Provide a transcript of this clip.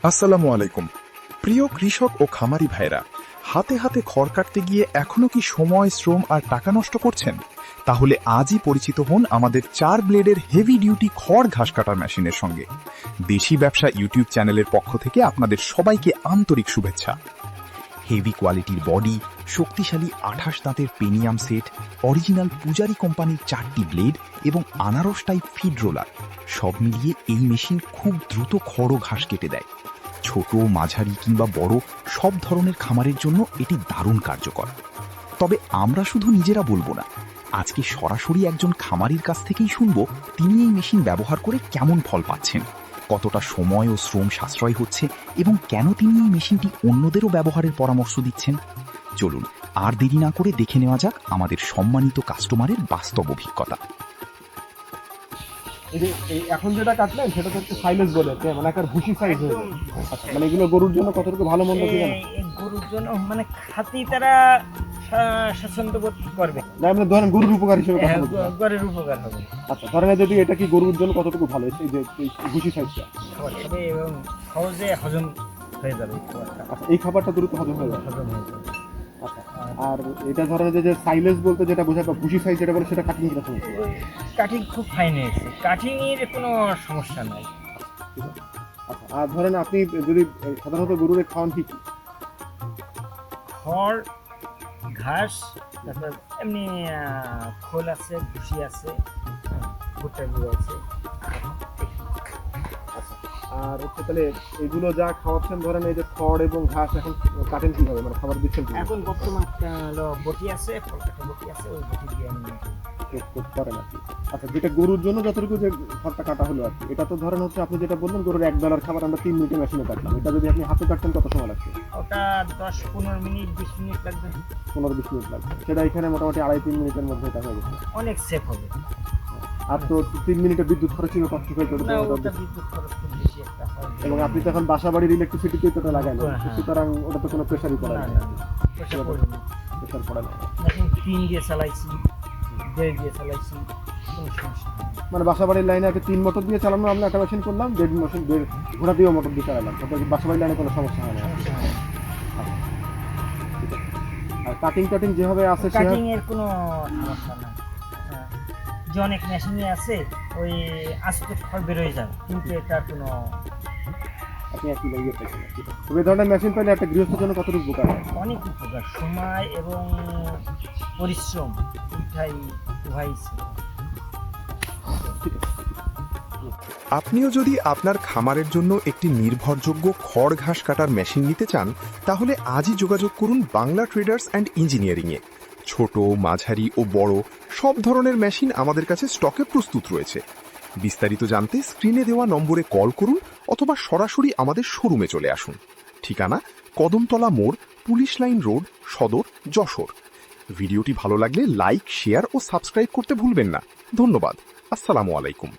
আসসালামু আলাইকুম। প্রিয় কৃষক ও খামারি ভাইরা, হাতে হাতে খড় কাটতে গিয়ে এখনো কি সময়, শ্রম আর টাকা নষ্ট করছেন? তাহলে আজই পরিচিত হন আমাদের 4 ব্লেডের হেভি ডিউটি খড় ঘাস কাটার মেশিনের সঙ্গে। দেশি ব্যবসা ইউটিউব চ্যানেলের পক্ষ থেকে আপনাদের সবাইকে আন্তরিক শুভেচ্ছা। হেভি কোয়ালিটির বডি, শক্তিশালী 28 দাঁতের প্রিমিয়াম সেট, অরিজিনাল পূজারি কোম্পানির 4টি ব্লেড এবং আনারস টাইপ ফিড রোলার, সব মিলিয়ে এই মেশিন খুব দ্রুত খড় ও ঘাস কেটে দেয়। ছোট, মাঝারি কিংবা বড় সব ধরনের খামারের জন্য এটি দারুণ কার্যকর। তবে আমরা শুধু নিজেরা বলবো না, আজকে সরাসরি একজন খামারির কাছ থেকেই শুনবো তিনি এই মেশিন ব্যবহার করে কেমন ফল পাচ্ছেন, কতটা সময় ও শ্রম সাশ্রয় হচ্ছে এবং কেন তিনি এই মেশিনটি অন্যদেরও ব্যবহারের পরামর্শ দিচ্ছেন। চলুন আর দেরি না করে দেখে নেওয়া যাক আমাদের সম্মানিত কাস্টমারের বাস্তব অভিজ্ঞতা। এখন যেটা কাটলেন সেটা তো হচ্ছে সাইলেজ বলে, মানে একটা ভুসি সাইজ হয়ে যায়। আচ্ছা, মানে এগুলো গরুর জন্য কতটুকু ভালো মন্দ কি জানেন? গরুর জন্য মানে খাতি তারা স্বাচ্ছন্দ্য বোধ করবে না, আমরা ধরেন গরুর উপকার হিসেবে কথা বলছি। গরের উপকার হবে। আচ্ছা, ধরেন যদি এটা কি গরুর জন্য কতটুকু ভালো, এই যে ভুসি সাইজটা? খাবার খাবে এবং সহজে হজম হয়ে যাবে খাবারটা। আচ্ছা, এই খাবারটা দ্রুত হজম হয়ে যাবে। হজম হয়ে যাবে। আচ্ছা, আর এটা ধরেন যে সাইলেজ বলতে যেটা বোঝায় বা ভুসি সাইজ যেটা বলে সেটা কাটিং কিরকম হচ্ছে? কাটিং খুব ফাইন হয়েছে, কাটিংয়ের কোনো সমস্যা নাই। আচ্ছা, আর ধরেন আপনি যদি সাধারণত গরুর খাওয়ান কি কি? খড়, ঘাস, তারপর এমনি খোল আছে, ভুসি আছে, ভুট্টা গুঁড়ো আছে। আর হচ্ছে তাহলে এগুলো যা খাওয়াচ্ছেন, ধরেন এই যে খড় এবং ঘাস এখন কাটেন কিভাবে, মানে খাবার দিচ্ছেন কিভাবে? এখন বর্তমান বটি আছে, ফলকাটা বটি আছে, ওই বটি দিয়ে আমি করেন আর কি। আচ্ছা, যেটা গরুর জন্য যতটুকু যে খড়টা কাটা হলো আর কি, এটা তো ধরেন হচ্ছে আপনি যেটা বললেন গরুর 1 বেলার খাবার আমরা 3 মিনিটে মেশিনে কাটলাম, এটা যদি আপনি হাতে কাটতেন কত সময় লাগছে? ওটা 10-15 মিনিট 20 মিনিট লাগবে। 15-20 মিনিট লাগবে, সেটা এখানে মোটামুটি 2.5-3 মিনিটের মধ্যে এটা হয়ে গেছে। অনেক সেফ হবে। আর তো 3 মিনিটে বিদ্যুৎ খরচ ছিল কত টাকা? না, ওটা বিদ্যুৎ খরচ খুব বেশি একটা হয় না। এবং আপনি তো এখন বাসা বাড়ির ইলেকট্রিসিটিতে তো লাগায় না, হ্যাঁ। সুতরাং ওটা তো কোনো প্রেশারই পড়ে না। প্রেশার পড়বে না। প্রেশার পড়ে না। এখন 3 দিয়ে চালাইছি, 1.5 দিয়ে চালাইছি, কোনো সমস্যা নেই। মানে বাসা বাড়ির লাইনে আগে 3 মোটর দিয়ে চালানো, আমরা একটা মেশিন করলাম, 1.5 মেশিন ঘোড়া দিয়েও মোটর দিয়ে চালালাম, তারপরে বাসা বাড়ির লাইনে কোনো সমস্যা হয় না। সমস্যা হয় না। আর কাটিং যেভাবে আছে কাটিং এর কোনো সমস্যা নাই। হ্যাঁ, যে অনেক মেশিনে আছে ওই আস্তে খড় বেরোয় যায়, কিন্তু এটার কোনো আপনি একই লাগিয়ে পাইছেন। তবে এই ধরনের মেশিন পেলে একটা গৃহস্থের জন্য কতটুকু উপকার হয়? অনেক উপকার। সময় এবং পরিশ্রম উভয়ই ছিল। আপনিও যদি আপনার খামারের জন্য একটি নির্ভরযোগ্য খড় ঘাস কাটার মেশিন নিতে চান, তাহলে আজই যোগাযোগ করুন বাংলা ট্রেডার্স অ্যান্ড ইঞ্জিনিয়ারিংয়ে। ছোট, মাঝারি ও বড় সব ধরনের মেশিন আমাদের কাছে স্টকে প্রস্তুত রয়েছে। বিস্তারিত জানতে স্ক্রিনে দেওয়া নম্বরে কল করুন অথবা সরাসরি আমাদের শোরুমে চলে আসুন। ঠিকানা: কদমতলা মোড়, পুলিশ লাইন রোড, সদর, যশোর। ভিডিওটি ভালো লাগলে লাইক, শেয়ার ও সাবস্ক্রাইব করতে ভুলবেন না। ধন্যবাদ। আসসালামু আলাইকুম।